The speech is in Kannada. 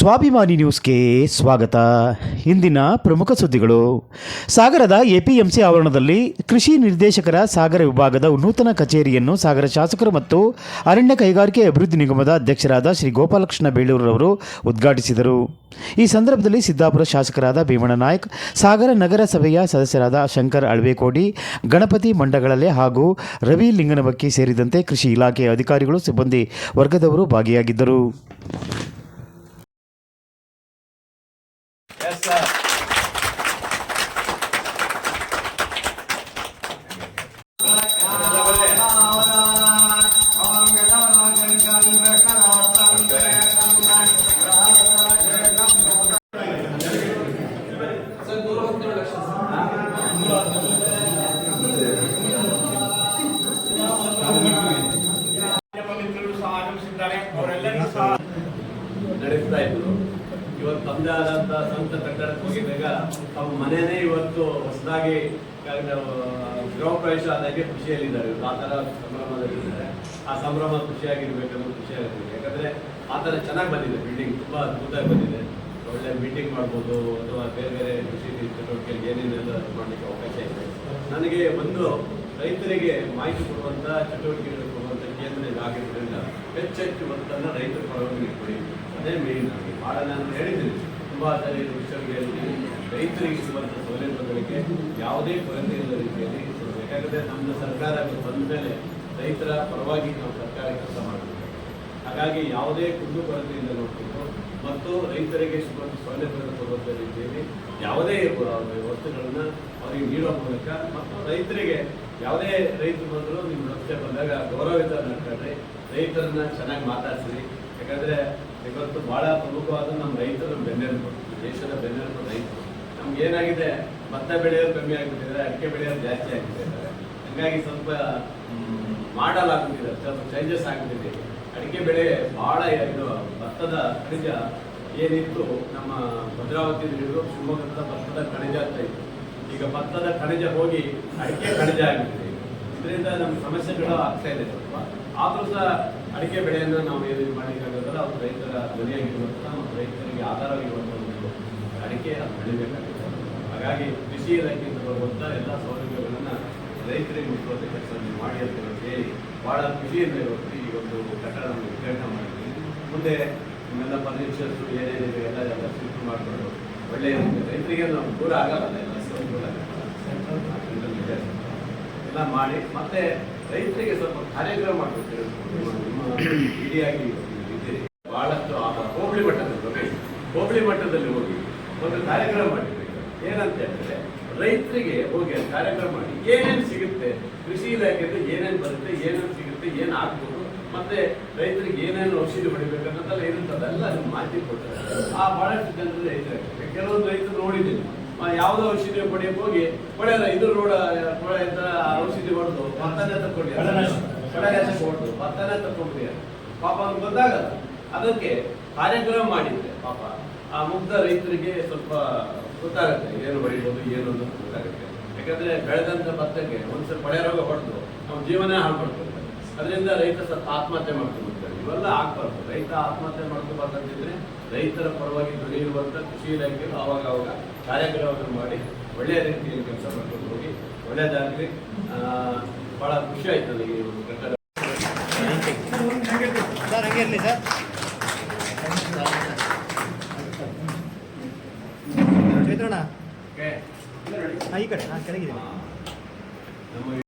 ಸ್ವಾಭಿಮಾನಿ ನ್ಯೂಸ್ಗೆ ಸ್ವಾಗತ. ಇಂದಿನ ಪ್ರಮುಖ ಸುದ್ದಿಗಳು. ಸಾಗರದ ಎಪಿಎಂಸಿ ಆವರಣದಲ್ಲಿ ಕೃಷಿ ನಿರ್ದೇಶಕರ ಸಾಗರ ವಿಭಾಗದ ನೂತನ ಕಚೇರಿಯನ್ನು ಸಾಗರ ಶಾಸಕರು ಮತ್ತು ಅರಣ್ಯ ಕೈಗಾರಿಕೆ ಅಭಿವೃದ್ಧಿ ನಿಗಮದ ಅಧ್ಯಕ್ಷರಾದ ಶ್ರೀ ಗೋಪಾಲಕೃಷ್ಣ ಬೇಳೂರವರು ಉದ್ಘಾಟಿಸಿದರು. ಈ ಸಂದರ್ಭದಲ್ಲಿ ಸಿದ್ದಾಪುರ ಶಾಸಕರಾದ ಭೀಮಣ್ಣ ನಾಯ್ಕ್, ಸಾಗರ ನಗರಸಭೆಯ ಸದಸ್ಯರಾದ ಶಂಕರ್ ಅಳ್ವೇಕೋಡಿ, ಗಣಪತಿ ಮಂಡಗಳಲೆ ಹಾಗೂ ರವಿ ಲಿಂಗನಬಕ್ಕಿ ಸೇರಿದಂತೆ ಕೃಷಿ ಇಲಾಖೆಯ ಅಧಿಕಾರಿಗಳು, ಸಿಬ್ಬಂದಿ ವರ್ಗದವರು ಭಾಗಿಯಾಗಿದ್ದರು. ನಡೆಸ್ತಾ ಇದ್ರು. ಇವತ್ತು ತಮ್ಮದೇ ಆದಂತಹ ಸ್ವಂತ ಕಟ್ಟಡಕ್ಕೆ ಹೋಗಿದ್ದಾಗ ತಮ್ಮ ಮನೆಯೇ ಇವತ್ತು ಹೊಸದಾಗಿ ಗೃಹ ಪ್ರವೇಶ ಆದಾಗೆ ಖುಷಿಯಲ್ಲಿದ್ದಾರೆ. ಇವತ್ತು ಆ ಥರ ಸಂಭ್ರಮದಲ್ಲಿದ್ದಾರೆ. ಆ ಸಂಭ್ರಮ ಖುಷಿಯಾಗಿರ್ಬೇಕನ್ನೋ ಖುಷಿಯಾಗಿರ್ಬೇಕು. ಯಾಕಂದರೆ ಆ ಥರ ಚೆನ್ನಾಗಿ ಬಂದಿದೆ, ಬಿಲ್ಡಿಂಗ್ ತುಂಬ ಅದ್ಭುತವಾಗಿ ಬಂದಿದೆ. ಒಳ್ಳೆ ಮೀಟಿಂಗ್ ಮಾಡ್ಬೋದು ಅಥವಾ ಬೇರೆ ಬೇರೆ ಕೃಷಿ ಚಟುವಟಿಕೆಗೆ ಏನೇನೆಲ್ಲ ಮಾಡಲಿಕ್ಕೆ ಅವಕಾಶ ಇದೆ. ನನಗೆ ಒಂದು ರೈತರಿಗೆ ಮಾಹಿತಿ ಕೊಡುವಂಥ ಚಟುವಟಿಕೆಗಳು ಕೊಡುವಂಥ ಕೇಂದ್ರ ಇದಾಗಿರೋದ್ರಿಂದ ಹೆಚ್ಚೆಚ್ಚು ಒತ್ತನ್ನು ರೈತರ ಪರವಾಗಿ ಕೊಡಿ. ಅದೇ ಮೇನ್ ಆಗಿ ಭಾಳ ನಾನು ಹೇಳಿದ್ದೀನಿ, ತುಂಬ ಸರಿ ವಿಷಯಗಳಿಗೆ ರೈತರಿಗೆ ಸಿಗುವಂಥ ಸೌಲಭ್ಯಗಳಿಗೆ ಯಾವುದೇ ಕೊರತೆ ಇಲ್ಲದ ರೀತಿಯಲ್ಲಿ ಸಿಗಬೇಕು. ಯಾಕಂದರೆ ನಮ್ಮ ಸರ್ಕಾರ ಬಂದ ಮೇಲೆ ರೈತರ ಪರವಾಗಿ ನಾವು ಸರ್ಕಾರ ಕೆಲಸ ಮಾಡಬೇಕು. ಹಾಗಾಗಿ ಯಾವುದೇ ಕುಂದು ಕೊರತೆಯಿಂದ ನೋಡ್ಕೊಂಡು ಮತ್ತು ರೈತರಿಗೆ ಸಿಗುವಂಥ ಸೌಲಭ್ಯಗಳನ್ನು ಕೊಡುವಂಥ ರೀತಿಯಲ್ಲಿ ಯಾವುದೇ ವಸ್ತುಗಳನ್ನು ಅವರಿಗೆ ನೀಡುವ ಮೂಲಕ ಮತ್ತು ರೈತರಿಗೆ ಯಾವುದೇ ರೈತರು ಬಂದರೂ ನಿಮ್ಮ ರಸ್ತೆ ಬಂದಾಗ ಗೌರವಿತ ನಡ್ಕೊಂಡ್ರೆ ರೈತರನ್ನ ಚೆನ್ನಾಗಿ ಮಾತಾಡ್ತೀರಿ. ಯಾಕಂದರೆ ಇವತ್ತು ಭಾಳ ಪ್ರಮುಖವಾದ ನಮ್ಮ ರೈತರು ಬೆನ್ನೆಲುಬು, ದೇಶದ ಬೆನ್ನೆಲುಬು ರೈತರು. ನಮ್ಗೆ ಏನಾಗಿದೆ, ಭತ್ತ ಬೆಳೆಯೋದು ಕಮ್ಮಿ ಆಗಿಬಿಟ್ಟಿದ್ದಾರೆ, ಅಡಿಕೆ ಬೆಳೆಯೋದು ಜಾಸ್ತಿ ಆಗಿಬಿಟ್ಟಿದ್ದಾರೆ. ಹಾಗಾಗಿ ಸ್ವಲ್ಪ ಮಾಡಲಾಗುತ್ತಿದೆ, ಸ್ವಲ್ಪ ಚೇಂಜಸ್ ಆಗ್ಬಿಟ್ಟಿದೆ. ಅಡಿಕೆ ಬೆಳೆ ಭಾಳ ಇದು ಭತ್ತದ ಖನಿಜ ಏನಿತ್ತು ನಮ್ಮ ಭದ್ರಾವತಿ ಹಿಡಿದು ಶಿವಮೊಗ್ಗದ ಭತ್ತದ ಖನಿಜ ಅಂತ ಇತ್ತು. ಈಗ ಭತ್ತದ ಖನಿಜ ಹೋಗಿ ಅಡಿಕೆ ಖನಿಜ ಆಗಿಬಿಟ್ಟಿದೆ. ಇದರಿಂದ ನಮ್ಮ ಸಮಸ್ಯೆಗಳು ಆಗ್ತಾ ಇದೆ ಸ್ವಲ್ಪ. ಆದರೂ ಸಹ ಅಡಿಕೆ ಬೆಳೆಯನ್ನು ನಾವು ಏನು ಮಾಡಲಿಕ್ಕಾಗೋದಲ್ಲ, ಅದು ರೈತರ ಧ್ವನಿಯಾಗಿರುವಂಥ ಮತ್ತು ರೈತರಿಗೆ ಆಧಾರವಾಗಿರುವಂಥ ಒಂದು ಅಡಿಕೆ ಅದು ಬೆಳಿಬೇಕಾಗುತ್ತೆ. ಹಾಗಾಗಿ ಕೃಷಿ ಇಲಾಖೆಯಿಂದ ಬರುವಂಥ ಎಲ್ಲ ಸೌಲಭ್ಯಗಳನ್ನು ರೈತರಿಗೆ ಮುಟ್ಟುವಂಥ ಕೆಲಸವನ್ನು ಮಾಡಿ ಅಂತ ಹೇಳಿ ಭಾಳ ಖುಷಿಯಿಂದ ಇವತ್ತು ಈ ಒಂದು ಕಟ್ಟಡ ಉದ್ಘಾಟನೆ ಮಾಡಿದ್ದೀವಿ. ಮುಂದೆ ನಿಮ್ಮೆಲ್ಲ ಫರ್ನಿಚರ್ಸು ಏನೇನಿದೆ ಎಲ್ಲ ಶಿಫ್ಟ್ ಮಾಡಿಕೊಂಡು ಒಳ್ಳೆಯ ರೈತರಿಗೆ ನಾವು ದೂರ ಆಗಲ್ಲ, ಎಲ್ಲ ಮಾಡಿ ಮತ್ತೆ ರೈತರಿಗೆ ಸ್ವಲ್ಪ ಕಾರ್ಯಕ್ರಮ ಮಾಡಬೇಕು. ನಿಮ್ಮ ಇಡಿಯಾಗಿ ಇದ್ದೀರಿ, ಬಹಳಷ್ಟು ಹೋಬಳಿ ಮಟ್ಟದಲ್ಲಿ ಹೋಗಿ ಒಂದು ಕಾರ್ಯಕ್ರಮ ಮಾಡಿರ್ಬೇಕು. ಏನಂತ ಹೇಳಿದ್ರೆ ರೈತರಿಗೆ ಹೋಗಿ ಕಾರ್ಯಕ್ರಮ ಮಾಡಿ ಏನೇನು ಸಿಗುತ್ತೆ, ಕೃಷಿ ಇಲಾಖೆಯಿಂದ ಏನೇನು ಬರುತ್ತೆ, ಏನೇನು ಸಿಗುತ್ತೆ, ಏನು ಆಗ್ಬೋದು, ಮತ್ತೆ ರೈತರಿಗೆ ಏನೇನು ಔಷಧಿ ಹೊಡಿಬೇಕನ್ನೋದೆಲ್ಲ ಇರುತ್ತದೆ, ಎಲ್ಲ ಮಾಹಿತಿ ಕೊಡ್ತಾರೆ. ಆ ಬಹಳಷ್ಟು ಜನರು ರೈತರಾಗ್ತದೆ. ಕೆಲವೊಂದು ರೈತರು ನೋಡಿದ್ದೀನಿ, ಯಾವುದೋ ಔಷಧಿ ಹೊಡೆಯಕ್ಕೆ ಹೋಗಿ ಹೊಡೆಯಲ್ಲ, ಇದು ರೋಡ ಔಷಧಿ ಹೊಡೆದು ಭತ್ತನೇ ತಕ್ಕೊಂಡಿದ್ದಾರೆ, ಹೊಡೆದು ಭತ್ತನೇ ತಕ್ಕೊಂಡಿದ್ದಾರೆ. ಪಾಪ ಅವ್ರು ಗೊತ್ತಾಗಲ್ಲ. ಅದಕ್ಕೆ ಕಾರ್ಯಕ್ರಮ ಮಾಡಿದ್ರೆ ಪಾಪ ಆ ಮುಗ್ಧ ರೈತರಿಗೆ ಸ್ವಲ್ಪ ಗೊತ್ತಾಗುತ್ತೆ, ಏನು ಹೊಡಿಬೋದು ಏನು ಅಂತ ಗೊತ್ತಾಗುತ್ತೆ. ಯಾಕಂದ್ರೆ ಬೆಳೆದಂತ ಭತ್ತಕ್ಕೆ ಒಂದ್ಸಲ ಕೊಳೆ ರೋಗ ಹೊಡೆದು ನಾವು ಜೀವನ ಹಾಳ್ಕೊಡ್ತಾರೆ. ಅದರಿಂದ ರೈತ ಸ್ವಲ್ಪ ಆತ್ಮಹತ್ಯೆ ಮಾಡ್ಕೊಂಡ್ಬಿಡ್ತಾರೆ. ಇವೆಲ್ಲ ಆಗ್ಬಾರ್ದು. ರೈತ ಆತ್ಮಹತ್ಯೆ ಮಾಡ್ಕೋಬಾರ್ದಂತಿದ್ರೆ ರೈತರ ಪರವಾಗಿ ದುಡಿಯಿರುವಂಥ ಕೃಷಿ ಇಲಾಖೆಗಳು ಅವಾಗ ಕಾರ್ಯಕ್ರಮವನ್ನು ಮಾಡಿ ಒಳ್ಳೆಯ ರೀತಿಯಲ್ಲಿ ಕೆಲಸ ಮಾಡ್ಕೊಂಡು ಹೋಗಿ ಒಳ್ಳೆಯದಾಗಲಿ. ಭಾಳ ಖುಷಿ ಆಯ್ತು ನನಗೆ ಈ ಒಂದು ಕಟ್ಟಡ. ನಮ್ಮ